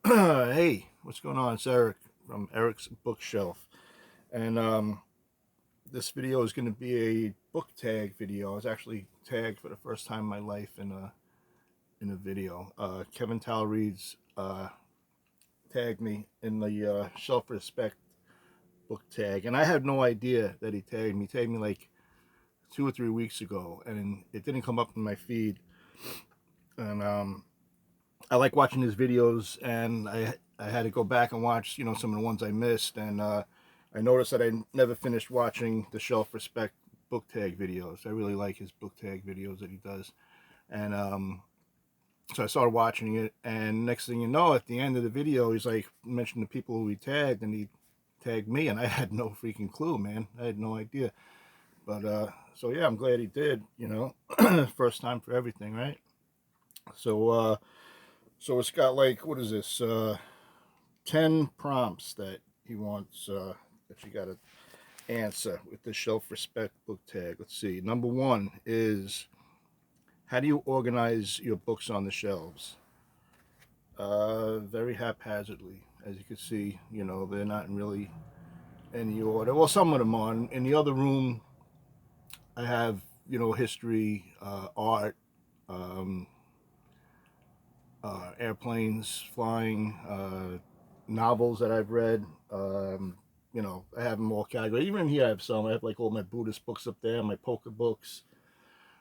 Hey, what's going on? It's Eric from Eric's Bookshelf, and this video is going to be a book tag video. I was actually tagged for the first time in my life in a video. Kevin Talreeds tagged me in the Shelf Respect book tag, and I had no idea that he tagged me. He tagged me like 2 or 3 weeks ago, and it didn't come up in my feed. And I like watching his videos, and I had to go back and watch some of the ones I missed, and I noticed that I never finished watching the Shelf Respect book tag videos. I really like his book tag videos that he does, and so I started watching it, and next thing you know, at the end of the video, he's like mentioning the people who he tagged, and he tagged me, and I had no freaking clue, man. I had no idea, but so yeah, I'm glad he did. First time for everything, right? So. So it's got like, what is this? 10 prompts that he wants that you got to answer with the Shelf Respect book tag. Let's see. Number one is, how do you organize your books on the shelves? Very haphazardly, as you can see. They're not in really any order. Well, some of them are. In the other room, I have history, art, um, airplanes flying, novels that I've read. I have them all categorized. Even here, I have some. I have like all my Buddhist books up there, my poker books.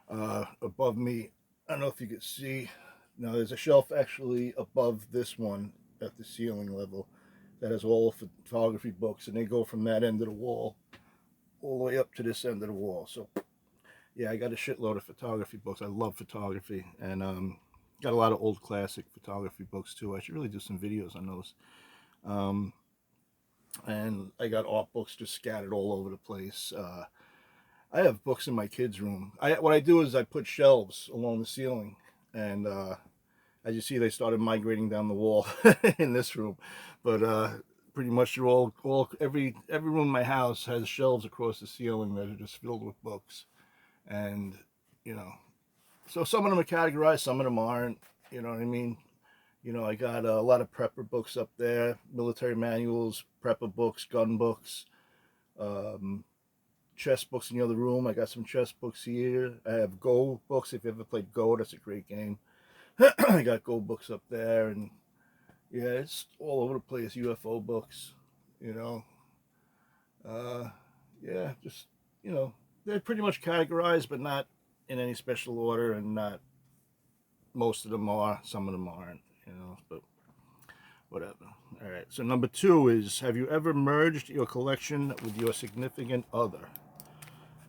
Above me, I don't know if you can see. Now, there's a shelf actually above this one at the ceiling level that has all the photography books, and they go from that end of the wall all the way up to this end of the wall. So, yeah, I got a shitload of photography books. I love photography, and got a lot of old classic photography books too. I should really do some videos on those. Um, and I got art books just scattered all over the place. I have books in my kids' room. What I do is I put shelves along the ceiling, and as you see, they started migrating down the wall in this room. But pretty much they're all every room in my house has shelves across the ceiling that are just filled with books, and you know, so some of them are categorized, some of them aren't. You know what I mean? I got a lot of prepper books up there, military manuals, prepper books, gun books, um, chess books in the other room. I got some chess books here. I have Go books. If you ever played Go, that's a great game. I got Go books up there, and yeah, it's all over the place. UFO books, you know. Uh, yeah, just they're pretty much categorized, but not in any special order, and not most of them are. Some of them aren't, but whatever. All right. So number two is, have you ever merged your collection with your significant other?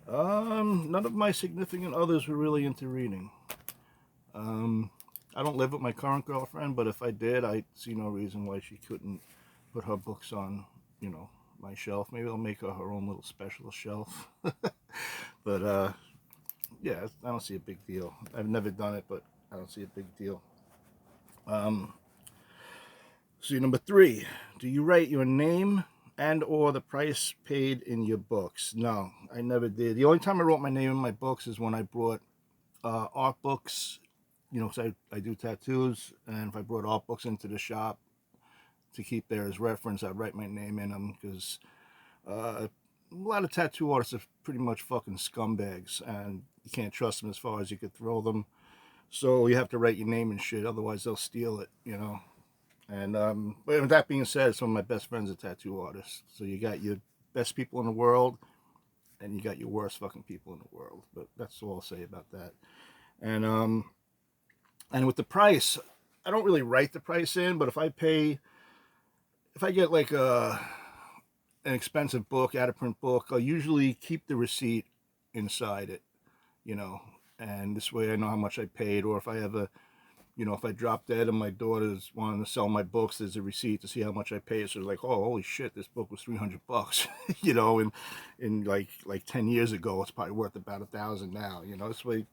None of my significant others were really into reading. Um, I don't live with my current girlfriend, but if I did, I see no reason why she couldn't put her books on, my shelf. Maybe I'll make her own little special shelf. But yeah, I don't see a big deal. I've never done it, but I don't see a big deal. Um, See, number three, do you write your name and or the price paid in your books? No, I never did. The only time I wrote my name in my books is when I brought art books, because I do tattoos, and if I brought art books into the shop to keep there as reference, I'd write my name in them, because a lot of tattoo artists are pretty much fucking scumbags, and you can't trust them as far as you could throw them. So you have to write your name and shit, otherwise they'll steal it. And but with that being said, some of my best friends are tattoo artists. So you got your best people in the world, and you got your worst fucking people in the world. But that's all I'll say about that. And with the price, I don't really write the price in, but if I get like an expensive book, out of print book, I'll usually keep the receipt inside it, you know, and this way I know how much I paid, or if I have if I drop dead and my daughter's wanting to sell my books, there's a receipt to see how much I paid. So they're like, oh, holy shit, this book was $300, and in like 10 years ago, it's probably worth about 1,000 now. This way,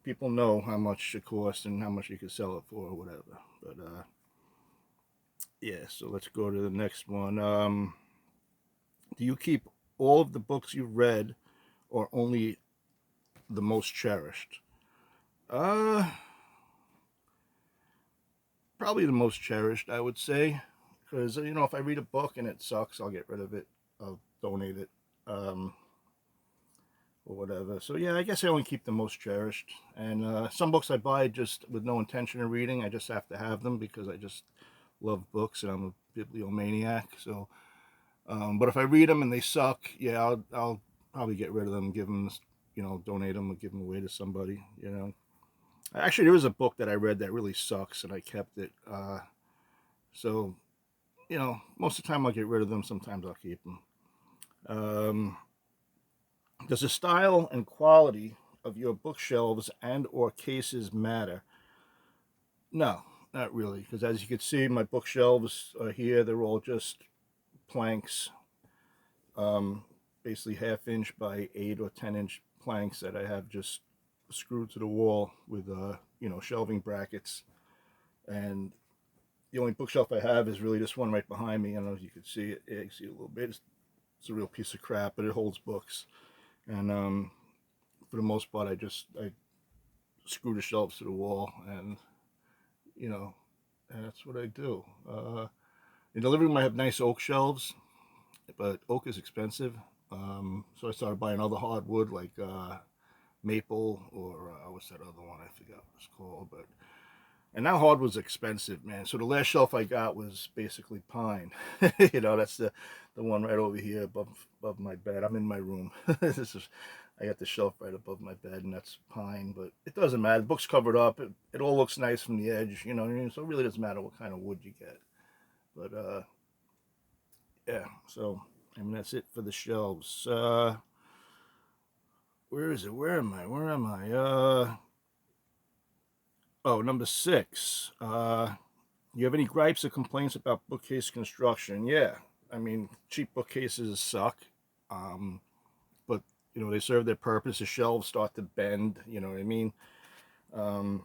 people know how much it costs and how much you can sell it for or whatever. But yeah, so let's go to the next one. Do you keep all of the books you've read, or only the most cherished? Uh, probably the most cherished, I would say, because you know, if I read a book and it sucks, I'll get rid of it. I'll donate it, or whatever. So yeah, I guess I only keep the most cherished. And some books I buy just with no intention of reading. I just have to have them because I just love books and I'm a bibliomaniac. So, but if I read them and they suck, yeah, I'll probably get rid of them, give them, you know, donate them or give them away to somebody. You know. Actually, there was a book that I read that really sucks, and I kept it. So, you know, most of the time I'll get rid of them. Sometimes I'll keep them. Does the style and quality of your bookshelves and or cases matter? No, not really, because as you can see, my bookshelves are here. They're all just planks, basically half-inch by 8 or 10-inch planks that I have just screwed to the wall with, you know, shelving brackets. And the only bookshelf I have is really this one right behind me. I don't know if you can see it. Yeah, you can see it a little bit. It's a real piece of crap, but it holds books. And for the most part, I screw the shelves to the wall, and you know, and that's what I do. In the living room, I have nice oak shelves, but oak is expensive. So I started buying other hardwood like maple or what's that other one? I forgot what it's called, but. And now hardwood's expensive, man. So the last shelf I got was basically pine. You know, that's the one right over here above my bed. I'm in my room. I got the shelf right above my bed, and that's pine. But it doesn't matter. The book's covered up. It all looks nice from the edge. You know what I mean? So it really doesn't matter what kind of wood you get. But yeah. So I mean, that's it for the shelves. Where is it? Where am I? Where am I? Oh, number 6. You have any gripes or complaints about bookcase construction? Yeah, I mean, cheap bookcases suck, but you know they serve their purpose. The shelves start to bend. You know what I mean? So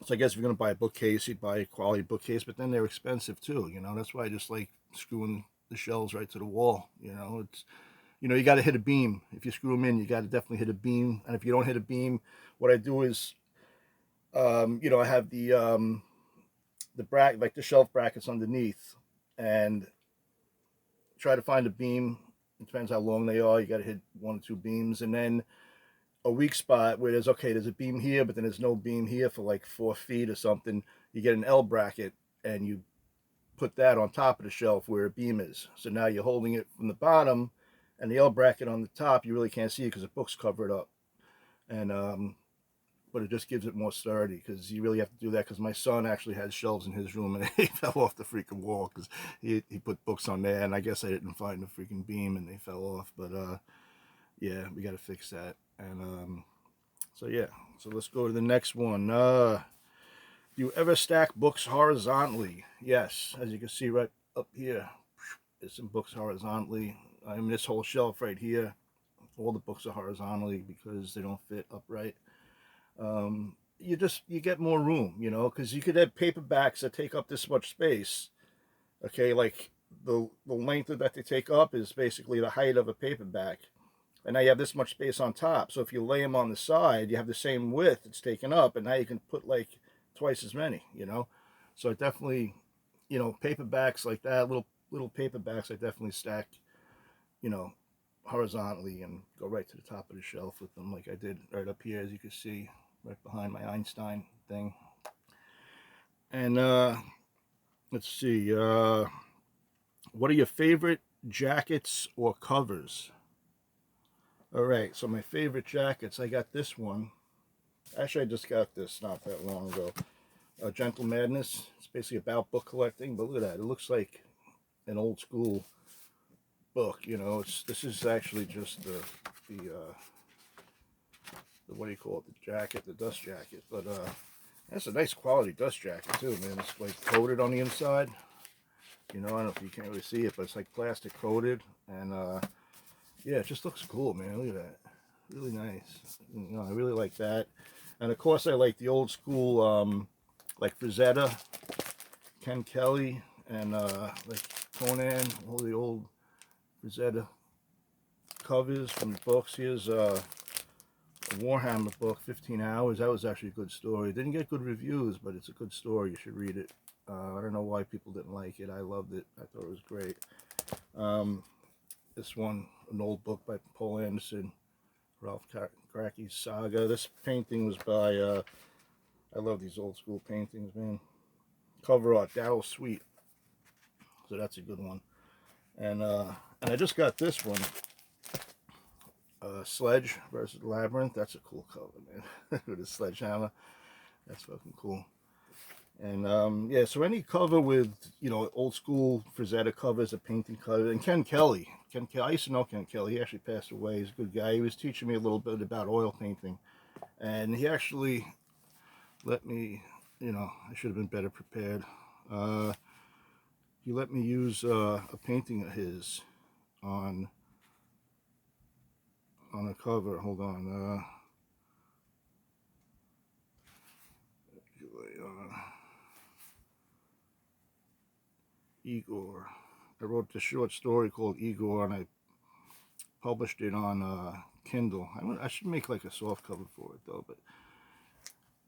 I guess if you're gonna buy a bookcase, you buy a quality bookcase, but then they're expensive too. You know, that's why I just like screwing the shelves right to the wall. You know, it's you got to hit a beam. If you screw them in, you got to definitely hit a beam. And if you don't hit a beam, what I do is you know, I have the bracket, like the shelf brackets underneath, and try to find a beam. It depends how long they are. You got to hit 1 or 2 beams, and then a weak spot where there's a beam here, but then there's no beam here for like 4 feet or something. You get an L bracket, and you put that on top of the shelf where a beam is. So now you're holding it from the bottom, and the L bracket on the top, you really can't see it because the book's covered up. And but it just gives it more sturdy because you really have to do that because my son actually has shelves in his room and they fell off the freaking wall because he put books on there, and I guess I didn't find the freaking beam and they fell off. But yeah, we got to fix that. And so yeah, so let's go to the next one. Do you ever stack books horizontally? Yes, as you can see right up here, there's some books horizontally. I mean, this whole shelf right here, all the books are horizontally because they don't fit upright. You get more room, you know, because you could have paperbacks that take up this much space. Okay, like the length that they take up is basically the height of a paperback, and now you have this much space on top. So if you lay them on the side, you have the same width it's taken up, and now you can put like twice as many, you know. So I definitely, you know, paperbacks like that, little paperbacks, I definitely stack, you know, horizontally and go right to the top of the shelf with them, like I did right up here, as you can see, right behind my Einstein thing. And let's see, what are your favorite jackets or covers? All right, so my favorite jackets, I got this one. Actually, I just got this not that long ago. Gentle Madness. It's basically about book collecting, but look at that. It looks like an old school book. You know, this is actually just the what do you call it? The jacket, the dust jacket. But that's a nice quality dust jacket too, man. It's like coated on the inside. You know, I don't know if you can't really see it, but it's like plastic coated, and yeah, it just looks cool, man. Look at that, really nice. You know, I really like that, and of course, I like the old school, like Frazetta, Ken Kelly, and like Conan, all the old Frazetta covers from the books. Here's Warhammer book, 15 Hours. That was actually a good story. It didn't get good reviews, but it's a good story. You should read it. I don't know why people didn't like it. I loved it. I thought it was great. This one, an old book by Paul Anderson, Ralph Crackey's Saga. This painting was by, I love these old school paintings, man. Cover art, Darryl Sweet. So that's a good one. And I just got this one, Sledge versus Labyrinth. That's a cool cover, man. With a sledgehammer. That's fucking cool. And yeah, so any cover with, you know, old school Frazetta covers, a painting cover, and Ken Kelly. I used to know Ken Kelly. He actually passed away. He's a good guy. He was teaching me a little bit about oil painting, and he actually let me, you know, I should have been better prepared. He let me use a painting of his on a cover. Hold on. Igor. I wrote this short story called Igor, and I published it on Kindle. I should make like a soft cover for it though.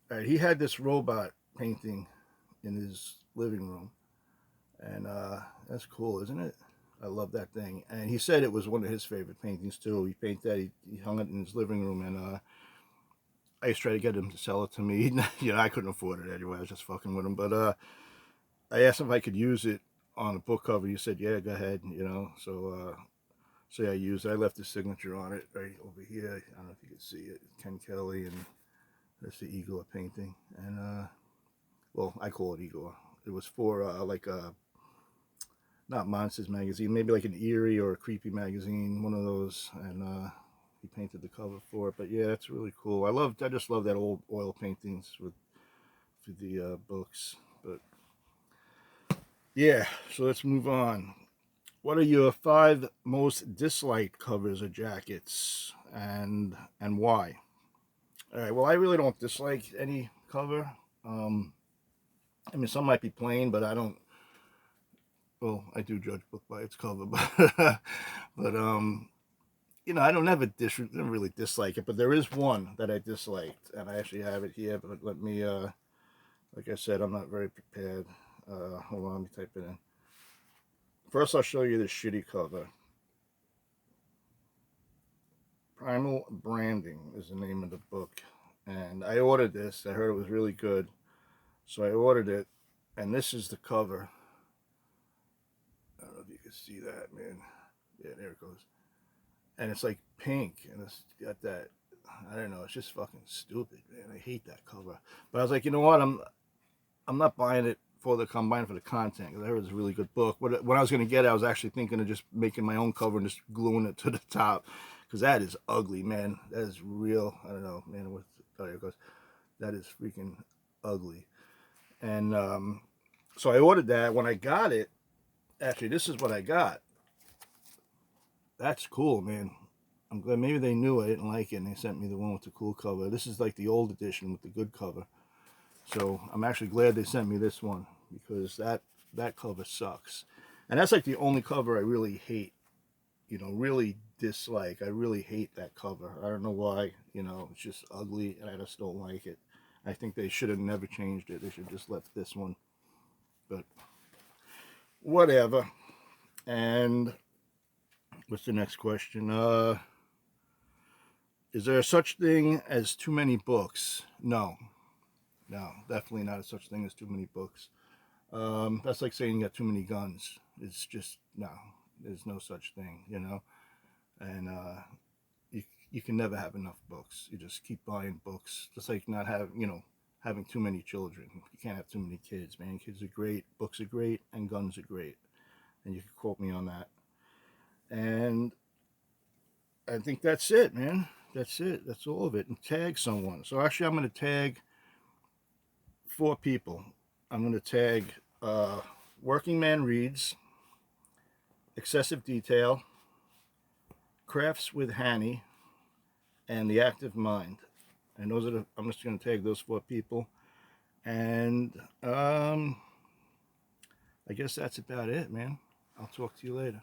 But he had this robot painting in his living room, and that's cool, isn't it? I love that thing. And he said it was one of his favorite paintings too. He painted that. He hung it in his living room, and I used to try to get him to sell it to me. You know, I couldn't afford it anyway. I was just fucking with him. But I asked him if I could use it on a book cover. He said, yeah, go ahead, you know. So so yeah, I used it. I left his signature on it right over here. I don't know if you can see it. Ken Kelly, and that's the Igor painting. And well, I call it Igor. It was for like a, not Monsters magazine, maybe like an eerie or a creepy magazine, one of those. And he painted the cover for it. But yeah, that's really cool. I just love that old oil paintings with the books. But yeah, so let's move on. What are your 5 most disliked covers of jackets, and why? All right, well, I really don't dislike any cover. I mean, some might be plain, but I don't. Well, I do judge book by its cover, but you know, I don't really dislike it. But there is one that I disliked, and I actually have it here. But let me, like I said, I'm not very prepared. Hold on, let me type it in. First, I'll show you the shitty cover. Primal Branding is the name of the book, and I ordered this. I heard it was really good, so I ordered it, and this is the cover. I don't know if you can see that, man. Yeah, there it goes. And it's like pink, and it's got that, I don't know, it's just fucking stupid, man. I hate that cover. But I was like, you know what, I'm not buying it for the, I'm buying it for the content, because I heard it's a really good book. When I was going to get it, I was actually thinking of just making my own cover and just gluing it to the top, because that is ugly, man. That is real, I don't know, man, oh, there it goes. That is freaking ugly. And so I ordered that. When I got it, actually, this is what I got. That's cool, man. I'm glad maybe they knew I didn't like it and they sent me the one with the cool cover. This is like the old edition with the good cover. So I'm actually glad they sent me this one, because that cover sucks. And that's like the only cover I really hate, you know, really dislike. I really hate that cover. I don't know why, you know, it's just ugly and I just don't like it. I think they should have never changed it. They should have just left this one. But whatever. And what's the next question? Is there such thing as too many books? No, definitely not a such thing as too many books. That's like saying you got too many guns. It's just, no, there's no such thing, you know. And you can never have enough books. You just keep buying books. Just like not having too many children. You can't have too many kids, man. Kids are great, books are great, and guns are great. And you can quote me on that. And I think that's it, man. That's it. That's all of it. And tag someone. So actually, I'm going to tag 4 people. I'm going to tag Working Man Reads, Excessive Detail, Crafts with Hannie, and The Active Mind. And those are I'm just going to tag those 4 people. And I guess that's about it, man. I'll talk to you later.